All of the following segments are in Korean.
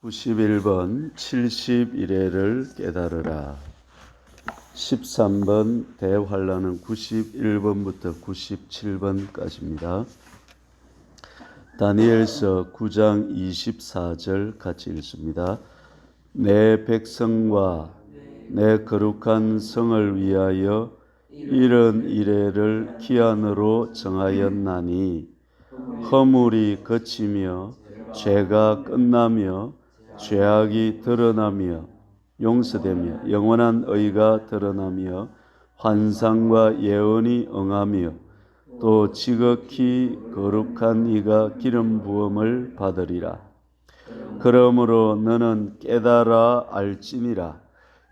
91번 71회를 깨달으라. 13번 대환란은 91번부터 97번까지입니다. 다니엘서 9장 24절 같이 읽습니다. 내 백성과 내 거룩한 성을 위하여 이런 이래를 기한으로 정하였나니 허물이 그치며 죄가 끝나며 죄악이 드러나며 용서되며 영원한 의가 드러나며 환상과 예언이 응하며 또 지극히 거룩한 이가 기름 부음을 받으리라. 그러므로 너는 깨달아 알지니라.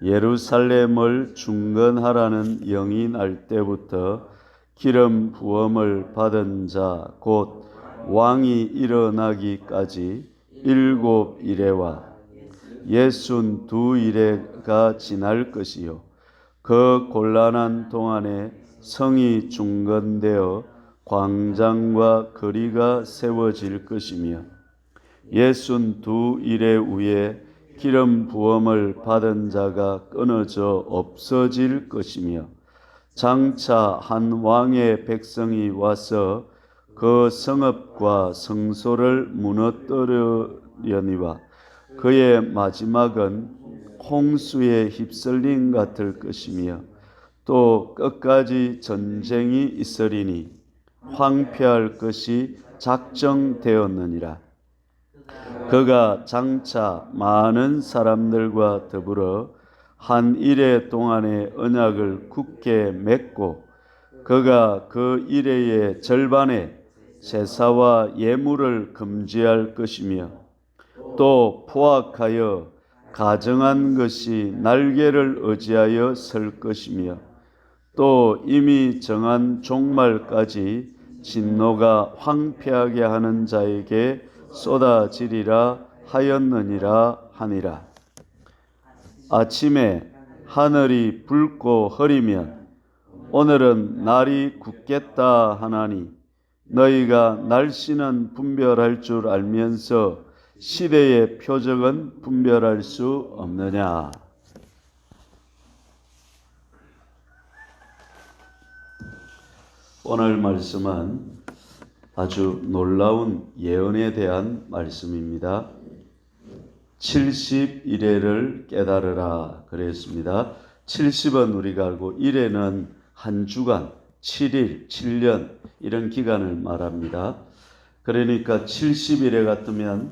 예루살렘을 중건하라는 영이 날 때부터 기름 부음을 받은 자 곧 왕이 일어나기까지 7이레와 62이레가 지날 것이요 그 곤란한 동안에 성이 중건되어 광장과 거리가 세워질 것이며 62이레 후에 기름 부음을 받은 자가 끊어져 없어질 것이며 장차 한 왕의 백성이 와서 그 성읍과 성소를 무너뜨리려니와 그의 마지막은 홍수에 휩쓸림 같을 것이며 또 끝까지 전쟁이 있으리니 황폐할 것이 작정되었느니라. 그가 장차 많은 사람들과 더불어 한 이레 동안의 언약을 굳게 맺고 그가 그 이레의 절반에 제사와 예물을 금지할 것이며 또 포악하여 가정한 것이 날개를 의지하여 설 것이며 또 이미 정한 종말까지 진노가 황폐하게 하는 자에게 쏟아지리라 하였느니라 하니라. 아침에 하늘이 붉고 흐리면 오늘은 날이 굳겠다 하나니 너희가 날씨는 분별할 줄 알면서 시대의 표적은 분별할 수 없느냐. 오늘 말씀은 아주 놀라운 예언에 대한 말씀입니다. 70이레를 깨달으라 그랬습니다. 70은 우리가 알고 1회는 한 주간, 7일, 7년 이런 기간을 말합니다. 그러니까 70일에 같으면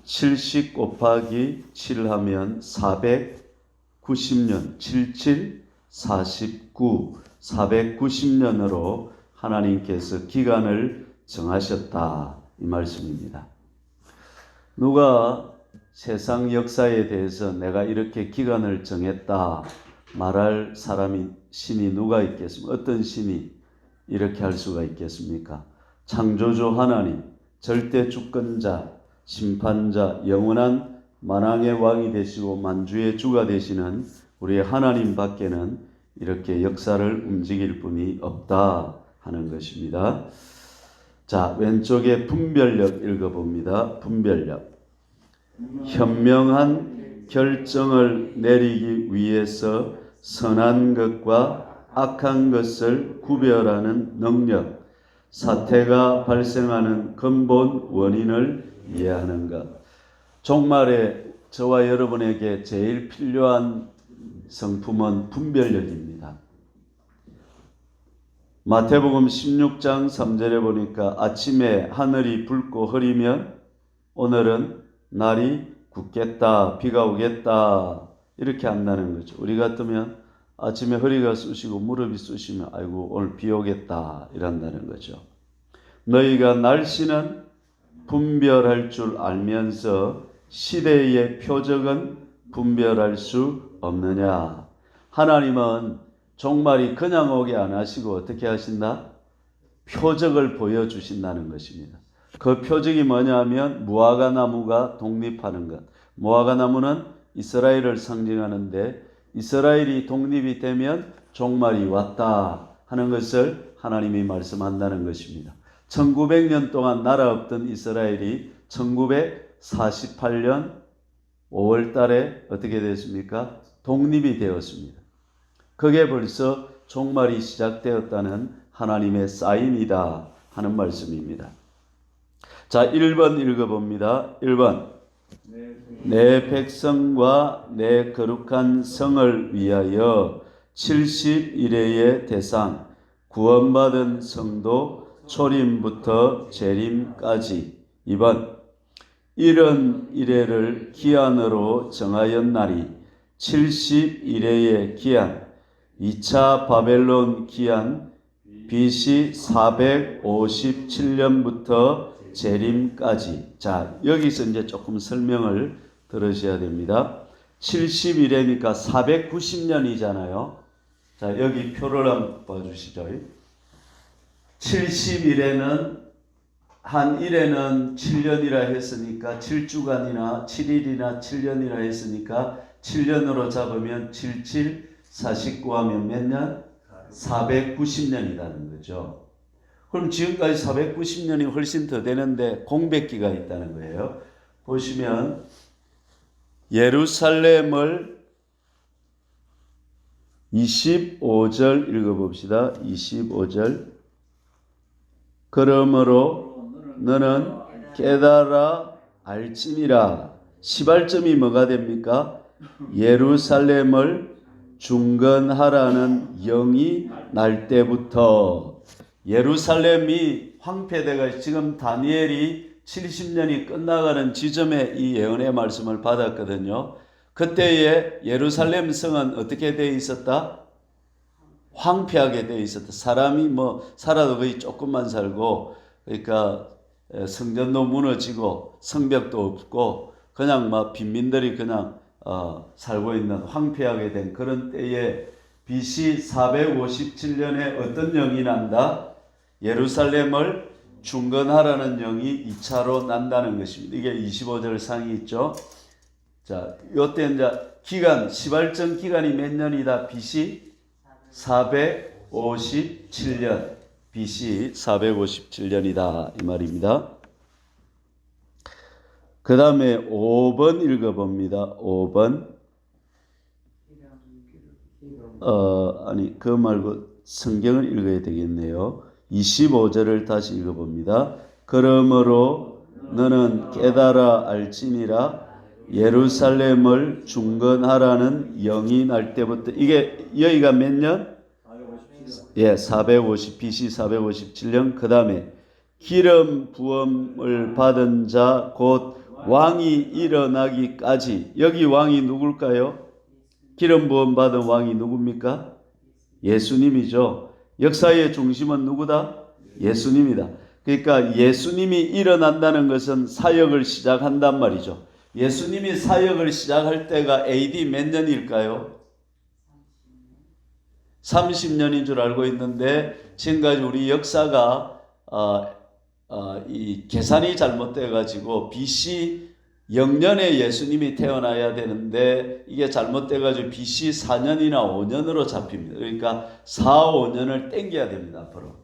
70 곱하기 7 하면 490년, 77, 49, 490년으로 하나님께서 기간을 정하셨다 이 말씀입니다. 누가 세상 역사에 대해서 내가 이렇게 기간을 정했다 말할 사람이 신이 누가 있겠습니까? 어떤 신이 이렇게 할 수가 있겠습니까? 창조주 하나님, 절대 주권자, 심판자, 영원한 만왕의 왕이 되시고 만주의 주가 되시는 우리의 하나님 밖에는 이렇게 역사를 움직일 분이 없다 하는 것입니다. 자, 왼쪽에 분별력 읽어봅니다. 분별력. 현명한 결정을 내리기 위해서 선한 것과 악한 것을 구별하는 능력, 사태가 발생하는 근본 원인을 이해하는 것. 종말에 저와 여러분에게 제일 필요한 성품은 분별력입니다. 마태복음 16장 3절에 보니까 아침에 하늘이 붉고 흐리면 오늘은 날이 굳겠다, 비가 오겠다 이렇게 한다는 거죠. 우리 같으면 아침에 허리가 쑤시고 무릎이 쑤시면 아이고 오늘 비 오겠다 이런다는 거죠. 너희가 날씨는 분별할 줄 알면서 시대의 표적은 분별할 수 없느냐. 하나님은 종말이 그냥 오게 안 하시고 어떻게 하신다? 표적을 보여주신다는 것입니다. 그 표적이 뭐냐면 무화과 나무가 독립하는 것. 무화과 나무는 이스라엘을 상징하는데 이스라엘이 독립이 되면 종말이 왔다 하는 것을 하나님이 말씀한다는 것입니다. 1900년 동안 나라 없던 이스라엘이 1948년 5월 달에 어떻게 됐습니까? 독립이 되었습니다. 그게 벌써 종말이 시작되었다는 하나님의 사인이다 하는 말씀입니다. 자, 1번 읽어봅니다. 1번. 내 백성과 내 거룩한 성을 위하여 70일의 대상, 구원받은 성도 초림부터 재림까지. 2번. 이런 이래를 기한으로 정하였나니 70일의 기한, 2차 바벨론 기한 BC 457년부터 재림까지. 자, 여기서 이제 조금 설명을 들으셔야 됩니다. 70일이니까 490년이잖아요. 자, 여기 표를 한번 봐주시죠. 70일에는 한 일에는 7년이라 했으니까 7주간이나 7일이나 7년이라 했으니까 7년으로 잡으면 77, 49 하면 몇 년? 490년이라는 거죠. 그럼 지금까지 490년이 훨씬 더 되는데 공백기가 있다는 거예요. 보시면 예루살렘을 25절 읽어봅시다. 25절. 그러므로 너는 깨달아 알지니라. 시발점이 뭐가 됩니까? 예루살렘을 중건하라는 영이 날 때부터. 예루살렘이 황폐되가 지금 다니엘이 70년이 끝나가는 지점에 이 예언의 말씀을 받았거든요. 그때에 예루살렘 성은 어떻게 되어 있었다? 황폐하게 되어 있었다. 사람이 살아도 거의 조금만 살고, 그러니까 성전도 무너지고 성벽도 없고 그냥 빈민들이 그냥 살고 있는 황폐하게 된 그런 때에 BC 457년에 어떤 영이 난다? 예루살렘을 중건하라는 영이 2차로 난다는 것입니다. 이게 25절 상이 있죠. 자, 요때 이제 기간, 시발점 기간이 몇 년이다? BC 457년. BC 457년이다 이 말입니다. 그 다음에 5번 읽어봅니다. 5번. 그 말고 성경을 읽어야 되겠네요. 25절을 다시 읽어봅니다. 그러므로 너는 깨달아 알지니라. 예루살렘을 중건하라는 영이 날 때부터. 이게 여기가 몇 년? 450 BC 457년. 그 다음에 기름 부음을 받은 자 곧 왕이 일어나기까지. 여기 왕이 누굴까요? 기름 부음 받은 왕이 누굽니까? 예수님이죠. 역사의 중심은 누구다? 예수님이다. 그러니까 예수님이 일어난다는 것은 사역을 시작한단 말이죠. 예수님이 사역을 시작할 때가 AD 몇 년일까요? 30년인 줄 알고 있는데 지금까지 우리 역사가 이 계산이 잘못돼 가지고 BC 0년에 예수님이 태어나야 되는데 이게 잘못돼 가지고 BC 4년이나 5년으로 잡힙니다. 그러니까 4, 5년을 땡겨야 됩니다. 앞으로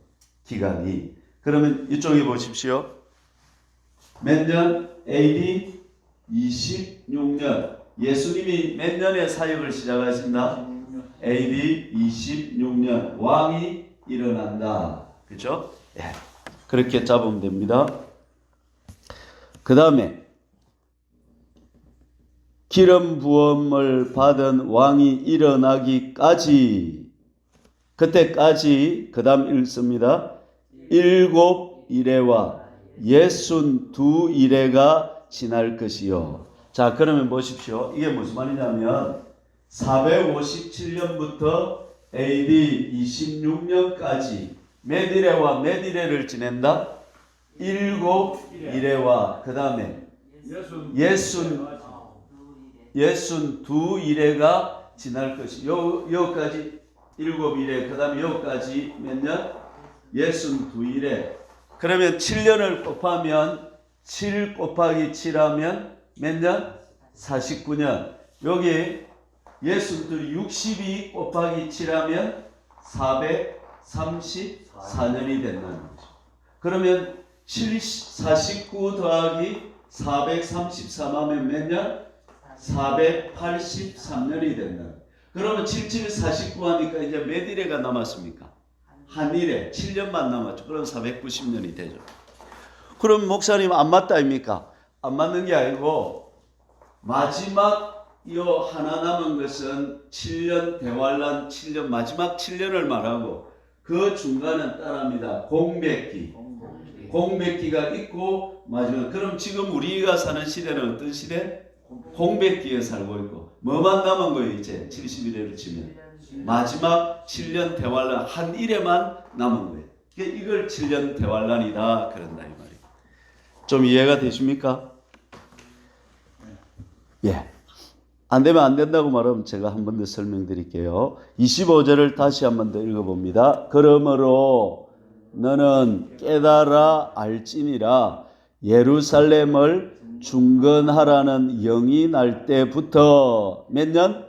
기간이. 그러면 이쪽에 보십시오. 몇 년? AD 26년. 예수님이 몇 년에 사역을 시작하신다? AD 26년. 왕이 일어난다. 그렇죠? 예. 그렇게 잡으면 됩니다. 그 다음에 기름 부음을 받은 왕이 일어나기까지. 그때까지 그 다음 읽습니다. 7이래와 62이래가 지날 것이요. 자, 그러면 보십시오. 이게 무슨 말이냐면 457년부터 AD 26년까지 몇 이래와 몇 이래를 지낸다? 7이래와 그 다음에 62이래가 지날 것이. 여기까지 7이래. 그 다음에 여기까지 몇 년? 62이래. 그러면 7년을 곱하면 7 곱하기 7하면 몇 년? 49년. 여기 62 곱하기 7하면 434년이 된다는 거죠. 그러면 49 더하기 433하면 몇 년? 483년이 된다. 그러면 7749 하니까 이제 몇 일회가 남았습니까? 한 일에 7년만 남았죠. 그럼 490년이 되죠. 그럼 목사님 안 맞다 아닙니까? 안 맞는 게 아니고 마지막 요 하나 남은 것은 7년 대환란 7년 마지막 7년을 말하고 그 중간은 따라합니다. 공백기. 공백기가 있고 마지막. 그럼 지금 우리가 사는 시대는 어떤 시대? 공백기에 살고 있고 뭐만 남은 거예요? 이제 71회를 치면 마지막 7년 대환란 한 일에만 남은 거예요. 이걸 7년 대환란이다 그런다 이 말이에요. 좀 이해가 되십니까? 예. 안 되면 안 된다고 말하면 제가 한 번 더 설명드릴게요. 25절을 다시 한 번 더 읽어봅니다. 그러므로 너는 깨달아 알지니라 예루살렘을 중건하라는 영이 날 때부터 몇 년?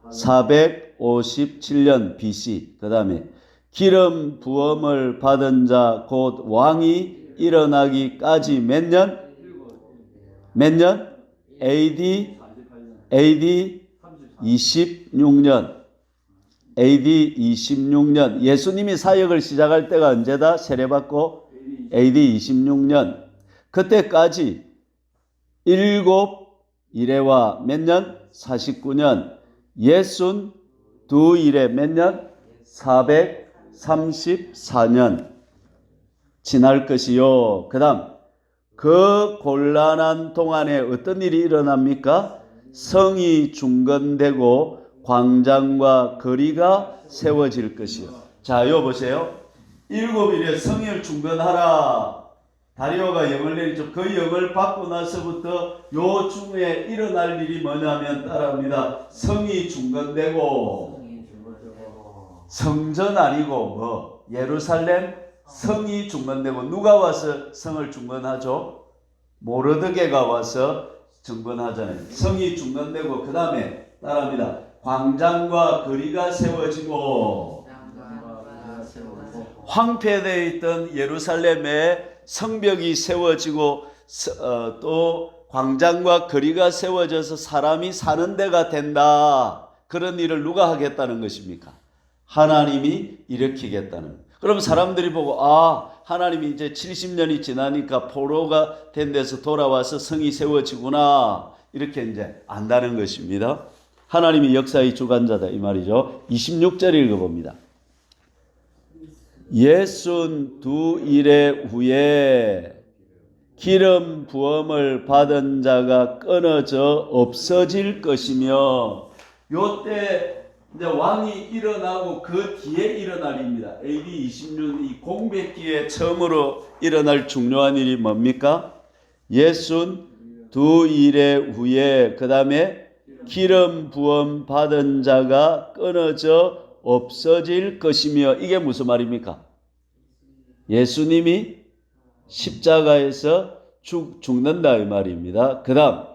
457년 BC. 그 다음에 기름 부음을 받은 자 곧 왕이 일어나기까지 몇 년? 몇 년? AD 26년. AD 26년. 예수님이 사역을 시작할 때가 언제다? 세례받고 AD 26년. 그때까지 7 일회와 몇 년? 49년. 62 일회 몇 년? 434년 지날 것이요. 그 다음 그 곤란한 동안에 어떤 일이 일어납니까? 성이 중건되고 광장과 거리가 세워질 것이요. 자, 요 보세요. 7일에 성을 중건하라. 다리오가 영을 내리죠. 그 영을 받고 나서부터 요 중에 일어날 일이 뭐냐면 따라합니다. 성이 중건되고 성전 아니고 뭐 예루살렘 성이 중건되고 누가 와서 성을 중건하죠? 모르드게가 와서 중건하잖아요. 성이 중건되고 그 다음에 따라합니다. 광장과 거리가 세워지고 황폐되어 있던 예루살렘에 성벽이 세워지고 또 광장과 거리가 세워져서 사람이 사는 데가 된다. 그런 일을 누가 하겠다는 것입니까? 하나님이 일으키겠다는. 그럼 사람들이 보고 하나님이 이제 70년이 지나니까 포로가 된 데서 돌아와서 성이 세워지구나. 이렇게 이제 안다는 것입니다. 하나님이 역사의 주관자다 이 말이죠. 26절 읽어봅니다. 62일의 후에 기름 부음을 받은 자가 끊어져 없어질 것이며 요때 이제 왕이 일어나고 그 뒤에 일어날 일입니다. AD 26년 이 공백기에 처음으로 일어날 중요한 일이 뭡니까? 62일의 후에 그 다음에 기름 부음 받은 자가 끊어져 없어질 것이며 이게 무슨 말입니까? 예수님이 십자가에서 죽는다 이 말입니다. 그 다음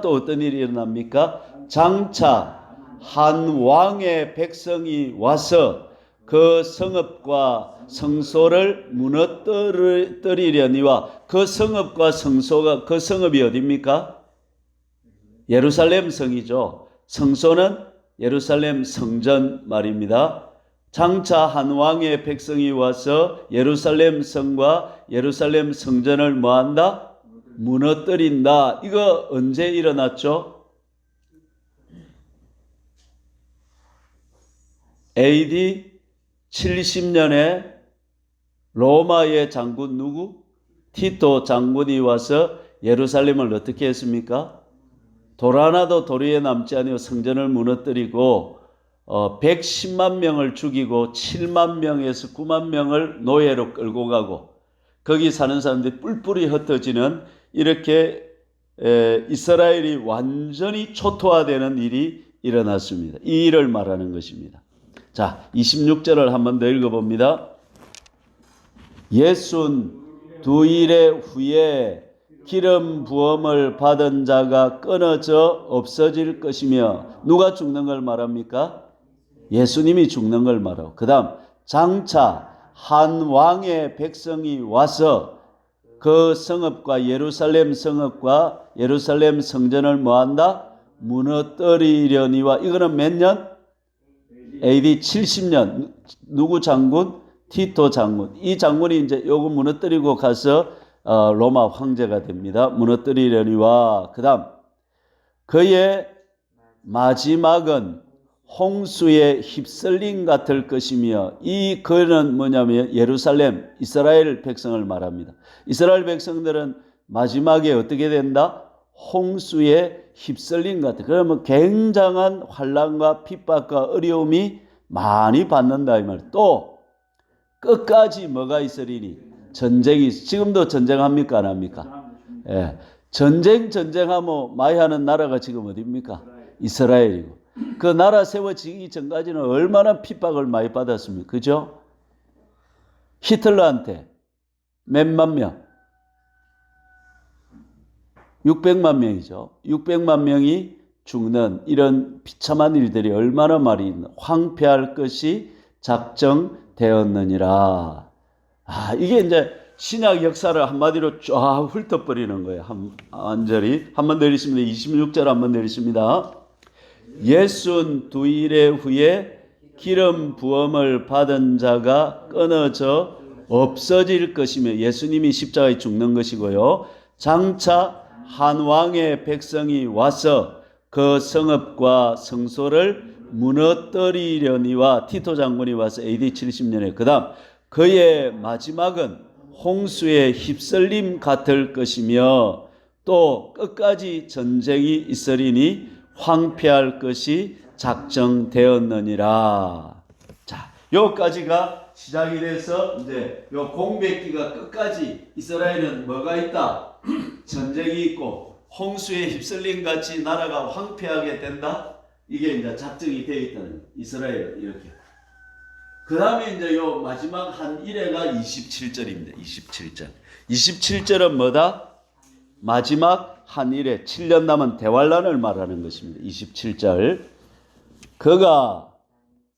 또 어떤 일이 일어납니까? 장차 한 왕의 백성이 와서 그 성읍과 성소를 무너뜨리려니와 그 성읍과 성소가 그 성읍이 어디입니까? 예루살렘 성이죠. 성소는 예루살렘 성전 말입니다. 장차 한 왕의 백성이 와서 예루살렘 성과 예루살렘 성전을 뭐한다? 무너뜨린다. 이거 언제 일어났죠? AD 70년에 로마의 장군 누구? 티토 장군이 와서 예루살렘을 어떻게 했습니까? 돌 하나도 도리에 남지 아니고 성전을 무너뜨리고 110만 명을 죽이고 7만 명에서 9만 명을 노예로 끌고 가고 거기 사는 사람들이 뿔뿔이 흩어지는 이렇게 이스라엘이 완전히 초토화되는 일이 일어났습니다. 이 일을 말하는 것입니다. 자, 26절을 한 번 더 읽어봅니다. 62일의 후에 기름 부음을 받은 자가 끊어져 없어질 것이며 누가 죽는 걸 말합니까? 예수님이 죽는 걸 말하고 그 다음 장차 한 왕의 백성이 와서 그 성읍과 예루살렘 성읍과 예루살렘 성전을 뭐한다? 무너뜨리려니와. 이거는 몇 년? AD 70년. 누구 장군? 티토 장군. 이 장군이 이제 요거 무너뜨리고 가서 로마 황제가 됩니다. 무너뜨리려니와. 그다음 그의 마지막은 홍수에 휩쓸림 같을 것이며, 이 그는 뭐냐면 예루살렘, 이스라엘 백성을 말합니다. 이스라엘 백성들은 마지막에 어떻게 된다? 홍수에 휩쓸림 같아. 그러면 굉장한 환난과 핍박과 어려움이 많이 받는다 이 말. 또 끝까지 뭐가 있으리니? 전쟁이. 지금도 전쟁합니까 안 합니까? 예. 전쟁하면 많이 하는 나라가 지금 어디입니까? 이스라엘이고. 그 나라 세워지기 전까지는 얼마나 핍박을 많이 받았습니까? 그죠? 히틀러한테 몇만 명? 600만 명이죠. 600만 명이 죽는 이런 비참한 일들이 얼마나 많이 있나. 황폐할 것이 작정되었느니라. 이게 이제 신약 역사를 한마디로 쫙 훑어버리는 거예요. 완전히. 한번 내리십니다. 26절 한번 내리십니다. 62일의 후에 기름 부음을 받은 자가 끊어져 없어질 것이며, 예수님이 십자가에 죽는 것이고요. 장차 한 왕의 백성이 와서 그 성읍과 성소를 무너뜨리려니와. 티토 장군이 와서 AD 70년에. 그 다음 그의 마지막은 홍수에 휩쓸림 같을 것이며, 또 끝까지 전쟁이 있으리니 황폐할 것이 작정되었느니라. 자, 여기까지가 시작이 돼서 이제 요 공백기가 끝까지 이스라엘은 뭐가 있다? 전쟁이 있고 홍수에 휩쓸림 같이 나라가 황폐하게 된다. 이게 이제 작정이 되어 있다는 이스라엘 이렇게. 그 다음에 이제 요 마지막 한 일회가 27절입니다. 27절. 27절은 뭐다? 마지막 한 일회, 7년 남은 대환란을 말하는 것입니다. 27절. 그가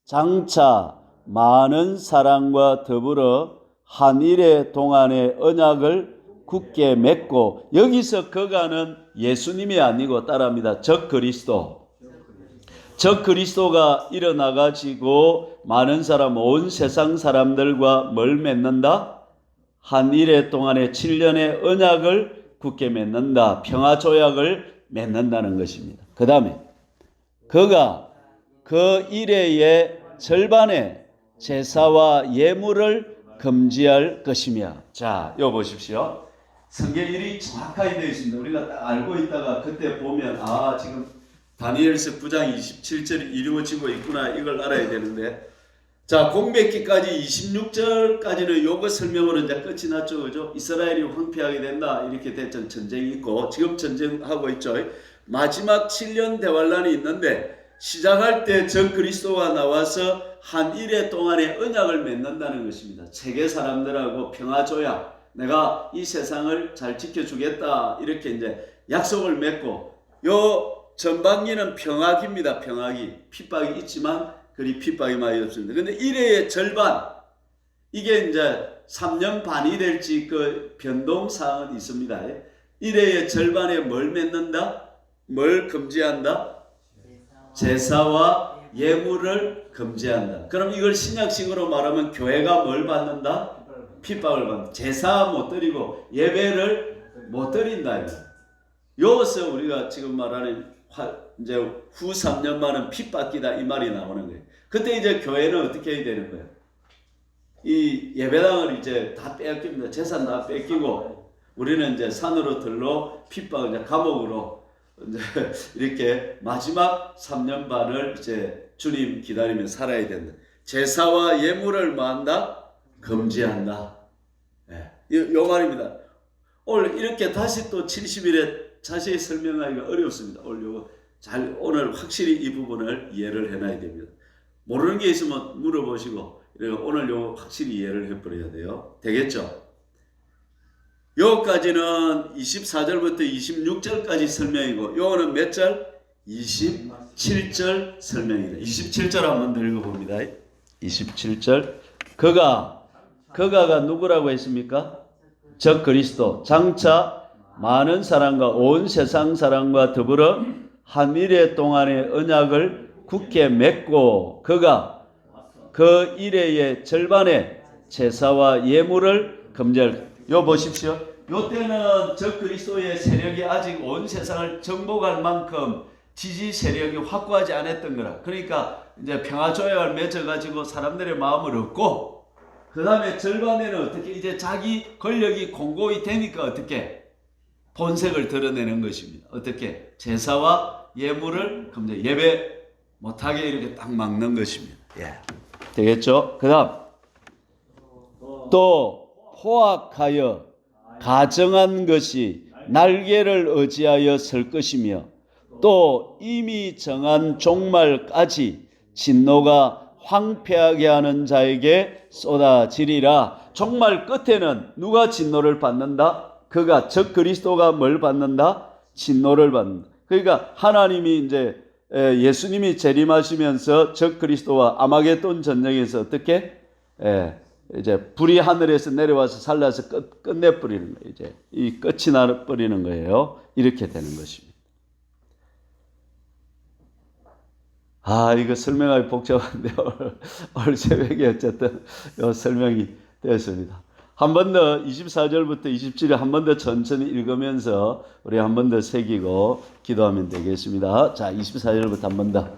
장차 많은 사람과 더불어 한 일회 동안의 언약을 굳게 맺고, 여기서 그가는 예수님이 아니고 따라합니다. 적그리스도. 적그리스도가 일어나가지고 많은 사람, 온 세상 사람들과 뭘 맺는다? 한 일회 동안의 7년의 언약을 굳게 맺는다. 평화조약을 맺는다는 것입니다. 그 다음에 그가 그 일회의 절반의 제사와 예물을 금지할 것이며. 자, 여기 보십시오. 성경 일이 정확하게 되어 있습니다. 우리가 딱 알고 있다가 그때 보면 지금 다니엘서 9장 27절이 이루어지고 있구나, 이걸 알아야 되는데, 자, 공백기까지 26절까지는 요거 설명으로 이제 끝이 났죠. 그죠? 이스라엘이 황폐하게 된다. 이렇게 됐죠. 전쟁이 있고, 지금 전쟁하고 있죠. 마지막 7년 대환란이 있는데, 시작할 때 적 그리스도가 나와서 한 일회 동안의 언약을 맺는다는 것입니다. 세계 사람들하고 평화조약. 내가 이 세상을 잘 지켜주겠다. 이렇게 이제 약속을 맺고, 요 전반기는 평화기입니다. 평화기. 핍박이 있지만 그리 핍박이 많이 없습니다. 근데 1회의 절반, 이게 이제 3년 반이 될지 그 변동사항은 있습니다. 1회의 절반에 뭘 맺는다? 뭘 금지한다? 제사와 예물을 금지한다. 그럼 이걸 신약식으로 말하면 교회가 뭘 받는다? 핍박을 받는다. 제사 못 드리고 예배를 못 드린다. 여기서 우리가 지금 말하는 이제 후 3년 만은 핍박기다 이 말이 나오는 거예요. 그때 이제 교회는 어떻게 해야 되는 거예요? 이 예배당을 이제 다 뺏깁니다. 재산 다 뺏기고, 우리는 이제 산으로 들러 핍박, 이제 감옥으로 이제 이렇게 마지막 3년 반을 이제 주님 기다리며 살아야 된다. 제사와 예물을 뭐한다? 금지한다. 요 말입니다. 오늘 이렇게 다시 또 70일에 자세히 설명하기가 어렵습니다. 오늘 확실히 이 부분을 이해를 해놔야 됩니다. 모르는 게 있으면 물어보시고, 오늘 요거 확실히 이해를 해버려야 돼요. 되겠죠? 요까지는 24절부터 26절까지 설명이고, 요거는 몇 절? 27절 설명입니다. 27절 한번 더 읽어봅니다. 27절. 그가가 누구라고 했습니까? 적 그리스도 장차 많은 사람과 온 세상 사람과 더불어 한 일해 동안의 언약을 굳게 맺고 그가 그 일해의 절반의 제사와 예물을 금지할. 요 보십시오. 요 때는 적 그리스도의 세력이 아직 온 세상을 정복할 만큼 지지 세력이 확고하지 않았던 거라. 그러니까 이제 평화조약을 맺어가지고 사람들의 마음을 얻고 그 다음에 절반에는 어떻게 이제 자기 권력이 공고히 되니까 어떻게 본색을 드러내는 것입니다. 어떻게 제사와 예물을 금지, 예배 못하게 이렇게 딱 막는 것입니다. 예. 되겠죠? 그 다음 또 포악하여 가정한 것이 날개를 의지하여 설 것이며 또 이미 정한 종말까지 진노가 황폐하게 하는 자에게 쏟아지리라. 종말 끝에는 누가 진노를 받는다? 그가 적 그리스도가 뭘 받는다? 진노를 받는다. 그러니까 하나님이 이제 예수님이 재림하시면서 적 그리스도와 아마겟돈 전쟁에서 어떻게 이제 불이 하늘에서 내려와서 살라서 끝내버리는 거예요. 이제 이 끝이 나버리는 거예요. 이렇게 되는 것입니다. 이거 설명하기 복잡한데 오늘 새벽에 어쨌든 설명이 되었습니다. 한 번 더 24절부터 27절 한 번 더 천천히 읽으면서 우리 한 번 더 새기고 기도하면 되겠습니다. 자, 24절부터 한 번 더.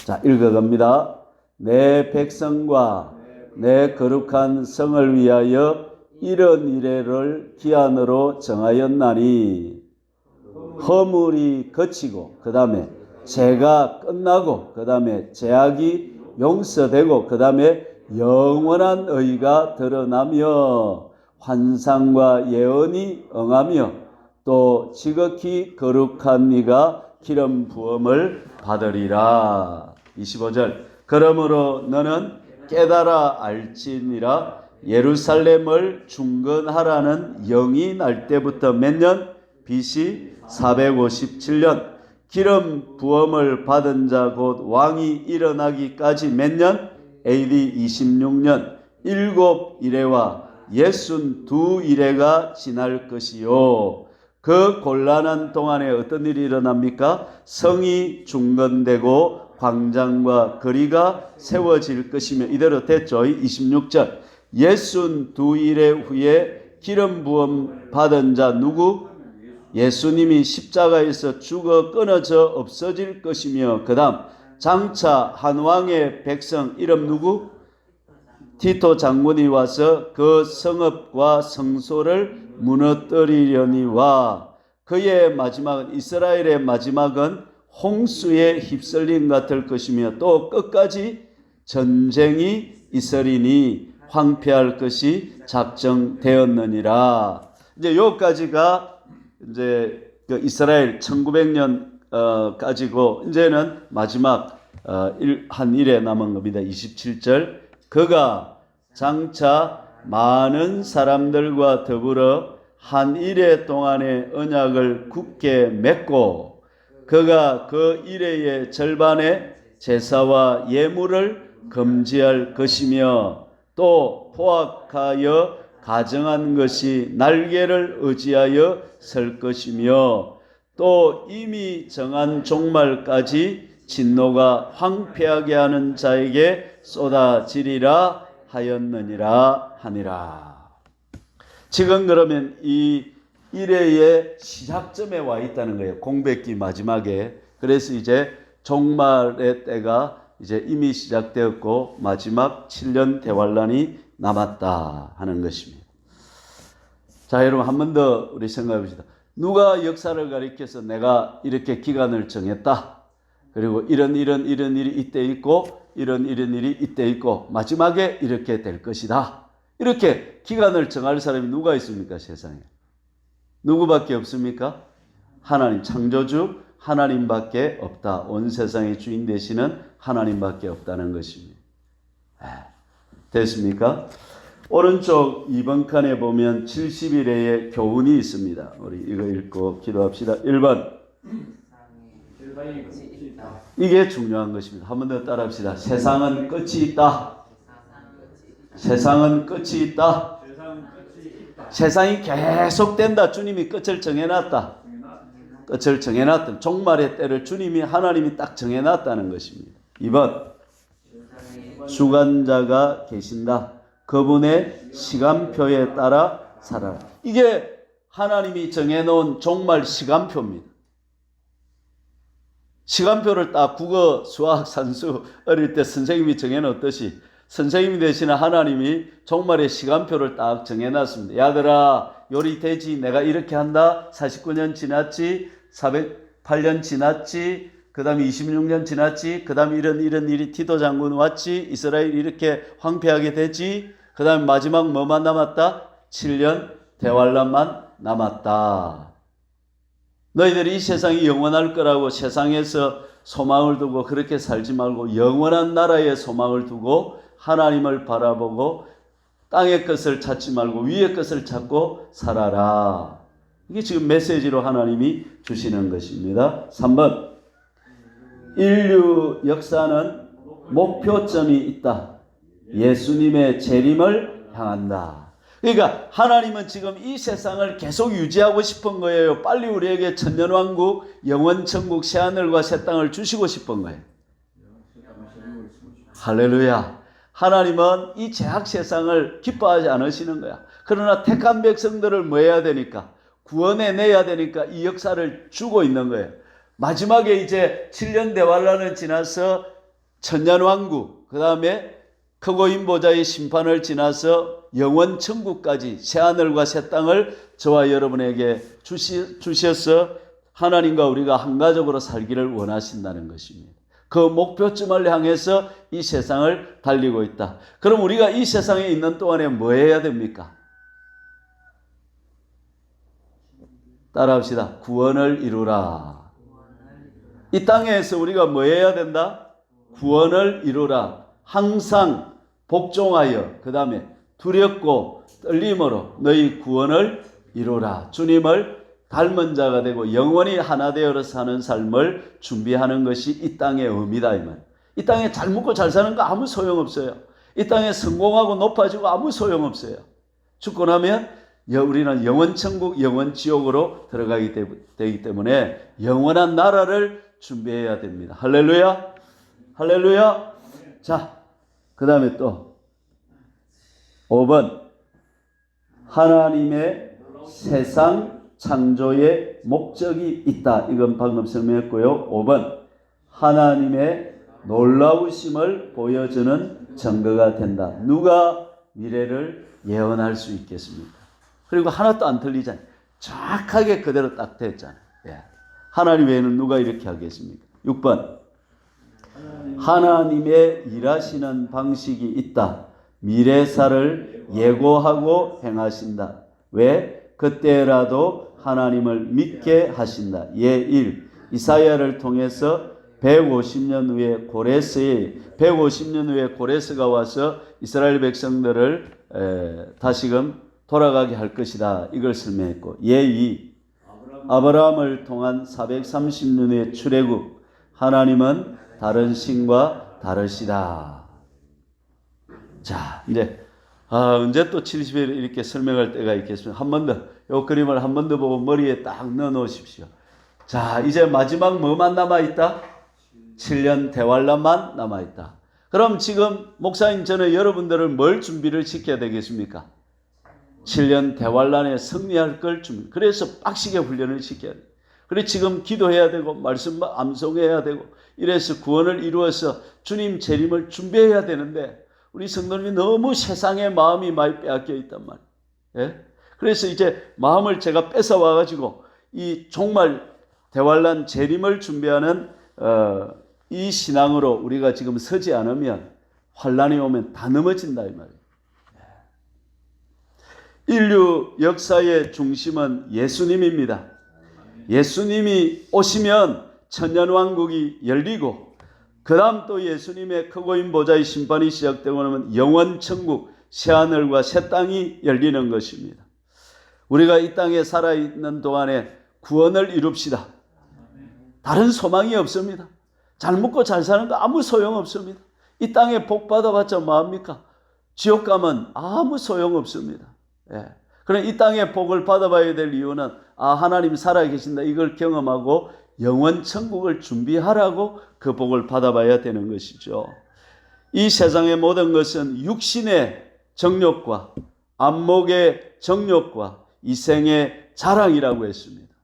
자, 읽어갑니다. 내 백성과 내 거룩한 성을 위하여 이런 이래를 기한으로 정하였나니 허물이 그치고 그 다음에 죄가 끝나고 그 다음에 죄악이 용서되고 그 다음에 영원한 의가 드러나며 환상과 예언이 응하며 또 지극히 거룩한 이가 기름 부음을 받으리라. 25절 그러므로 너는 깨달아 알지니라. 예루살렘을 중건하라는 영이 날 때부터 몇 년? BC 457년 기름 부음을 받은 자 곧 왕이 일어나기까지 몇 년? AD 26년 7이래와 62이래가 지날 것이요. 그 곤란한 동안에 어떤 일이 일어납니까? 성이 중건되고 광장과 거리가 세워질 것이며 이대로 됐죠. 26절 62일의 후에 기름 부음 받은 자 누구? 예수님이 십자가에서 죽어 끊어져 없어질 것이며 그 다음 장차 한 왕의 백성 이름 누구? 티토 장군이 와서 그 성읍과 성소를 무너뜨리려니와 그의 마지막은 이스라엘의 마지막은 홍수에 휩쓸림 같을 것이며 또 끝까지 전쟁이 있으리니 황폐할 것이 작정되었느니라. 이제 여기까지가 이제 그 이스라엘 1900년 까지고 이제는 마지막 한 일에 남은 겁니다. 27절 그가 장차 많은 사람들과 더불어 한 일해 동안의 언약을 굳게 맺고 그가 그 일해의 절반의 제사와 예물을 금지할 것이며 또 포악하여 가정한 것이 날개를 의지하여 설 것이며 또 이미 정한 종말까지 진노가 황폐하게 하는 자에게 쏟아지리라 하였느니라 하니라. 지금 그러면 이 일회의 시작점에 와 있다는 거예요. 공백기 마지막에. 그래서 이제 종말의 때가 이제 이미 시작되었고 마지막 7년 대환란이 남았다 하는 것입니다. 자, 여러분 한 번 더 우리 생각해 봅시다. 누가 역사를 가리켜서 내가 이렇게 기간을 정했다. 그리고 이런 일이 이때 있고 이런 일이 이때 있고 마지막에 이렇게 될 것이다. 이렇게 기간을 정할 사람이 누가 있습니까? 세상에. 누구밖에 없습니까? 하나님, 창조주 하나님밖에 없다. 온 세상의 주인 되시는 하나님밖에 없다는 것입니다. 됐습니까? 오른쪽 2번 칸에 보면 70일의 교훈이 있습니다. 우리 이거 읽고 기도합시다. 1번. 이게 중요한 것입니다. 한 번 더 따라합시다. 세상은 끝이 있다. 세상은 끝이 있다. 세상이 계속된다. 주님이 끝을 정해놨다. 끝을 정해놨던 종말의 때를 주님이 하나님이 딱 정해놨다는 것입니다. 2번 주관자가 계신다. 그분의 시간표에 따라 살아라. 이게 하나님이 정해놓은 종말 시간표입니다. 시간표를 딱 국어, 수학, 산수 어릴 때 선생님이 정해놓듯이 선생님이 되시는 하나님이 종말의 시간표를 딱 정해놨습니다. 야들아 요리 되지. 내가 이렇게 한다. 49년 지났지. 408년 지났지. 그 다음에 26년 지났지. 그 다음에 이런 일이 티도 장군 왔지. 이스라엘이 이렇게 황폐하게 되지. 그 다음에 마지막 뭐만 남았다? 7년 대환란만 남았다. 너희들이 이 세상이 영원할 거라고 세상에서 소망을 두고 그렇게 살지 말고 영원한 나라에 소망을 두고 하나님을 바라보고 땅의 것을 찾지 말고 위의 것을 찾고 살아라. 이게 지금 메시지로 하나님이 주시는 것입니다. 3번 인류 역사는 목표점이 있다. 예수님의 재림을 향한다. 그러니까 하나님은 지금 이 세상을 계속 유지하고 싶은 거예요. 빨리 우리에게 천년왕국, 영원천국, 새하늘과 새 땅을 주시고 싶은 거예요. 할렐루야. 하나님은 이 죄악 세상을 기뻐하지 않으시는 거야. 그러나 택한 백성들을 뭐 해야 되니까? 구원해내야 되니까 이 역사를 주고 있는 거예요. 마지막에 이제 7년 대환란을 지나서 천년왕국, 그 다음에 크고 인보자의 심판을 지나서 영원 천국까지 새하늘과 새 땅을 저와 여러분에게 주셔서 하나님과 우리가 한 가족으로 살기를 원하신다는 것입니다. 그 목표점을 향해서 이 세상을 달리고 있다. 그럼 우리가 이 세상에 있는 동안에 뭐 해야 됩니까? 따라합시다. 구원을 이루라. 이 땅에서 우리가 뭐 해야 된다? 구원을 이루라. 항상 복종하여 그 다음에 두렵고 떨림으로 너희 구원을 이루라. 주님을 닮은 자가 되고 영원히 하나 되어 사는 삶을 준비하는 것이 이 땅의 의미다. 이 땅에 잘 먹고 잘 사는 거 아무 소용없어요. 이 땅에 성공하고 높아지고 아무 소용없어요. 죽고 나면 우리는 영원천국, 영원지옥으로 들어가게 되기 때문에 영원한 나라를 준비해야 됩니다. 할렐루야. 할렐루야. 자, 그 다음에 또 5번 하나님의 세상 창조의 목적이 있다. 이건 방금 설명했고요. 5번 하나님의 놀라우심을 보여주는 증거가 된다. 누가 미래를 예언할 수 있겠습니까? 그리고 하나도 안 틀리잖아요. 정확하게 그대로 딱 됐잖아요. 예. 하나님 외에는 누가 이렇게 하겠습니까? 6번 하나님의 일하시는 방식이 있다. 미래사를 예고하고 행하신다. 왜? 그때라도 하나님을 믿게 하신다. 예1 이사야를 통해서 150년 후에 고레스가 와서 이스라엘 백성들을 다시금 돌아가게 할 것이다. 이걸 설명했고 예2 아브라함을 통한 430년 후의 출애굽. 하나님은 다른 신과 다르시다. 자, 이제 언제 또 70일 이렇게 설명할 때가 있겠습니까? 한 번 더, 이 그림을 한 번 더 보고 머리에 딱 넣어 놓으십시오. 자, 이제 마지막 뭐만 남아있다? 7년 대환란만 남아있다. 그럼 지금 목사님 저는 여러분들을 뭘 준비를 시켜야 되겠습니까? 7년 대환란에 승리할 걸 준비. 그래서 빡시게 훈련을 시켜야 돼. 그래 지금 기도해야 되고 말씀 암송해야 되고 이래서 구원을 이루어서 주님 재림을 준비해야 되는데 우리 성도님이 너무 세상에 마음이 많이 빼앗겨 있단 말이에요. 예? 그래서 이제 마음을 제가 뺏어와 가지고 이 종말 대환란 재림을 준비하는 이 신앙으로 우리가 지금 서지 않으면 환란이 오면 다 넘어진다 이 말이에요. 인류 역사의 중심은 예수님입니다. 예수님이 오시면 천년왕국이 열리고 그 다음 또 예수님의 크고 인보자의 심판이 시작되고 나면 영원천국 새하늘과 새 땅이 열리는 것입니다. 우리가 이 땅에 살아있는 동안에 구원을 이룹시다. 다른 소망이 없습니다. 잘 먹고 잘 사는 거 아무 소용없습니다. 이 땅에 복 받아봤자 뭐합니까? 지옥 가면 아무 소용없습니다. 예. 그럼 이 땅의 복을 받아봐야 될 이유는 하나님 살아계신다 이걸 경험하고 영원 천국을 준비하라고 그 복을 받아봐야 되는 것이죠. 이 세상의 모든 것은 육신의 정욕과 안목의 정욕과 이생의 자랑이라고 했습니다.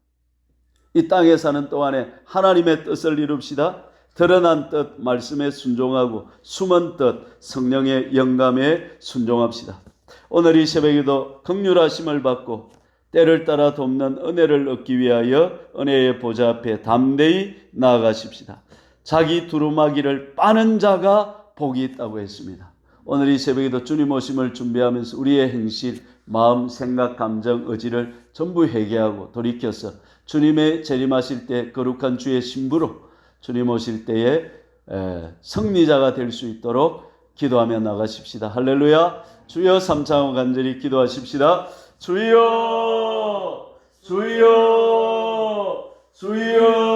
이 땅에 사는 동안에 하나님의 뜻을 이룹시다. 드러난 뜻 말씀에 순종하고 숨은 뜻 성령의 영감에 순종합시다. 오늘 이 새벽에도 긍휼하심을 받고 때를 따라 돕는 은혜를 얻기 위하여 은혜의 보좌 앞에 담대히 나아가십시다. 자기 두루마기를 빠는 자가 복이 있다고 했습니다. 오늘 이 새벽에도 주님 오심을 준비하면서 우리의 행실, 마음, 생각, 감정, 의지를 전부 회개하고 돌이켜서 주님의 재림하실 때 거룩한 주의 신부로 주님 오실 때에 승리자가 될 수 있도록 기도하며 나가십시다. 할렐루야. 주여 삼창하고 간절히 기도하십시다. 주여 주여 주여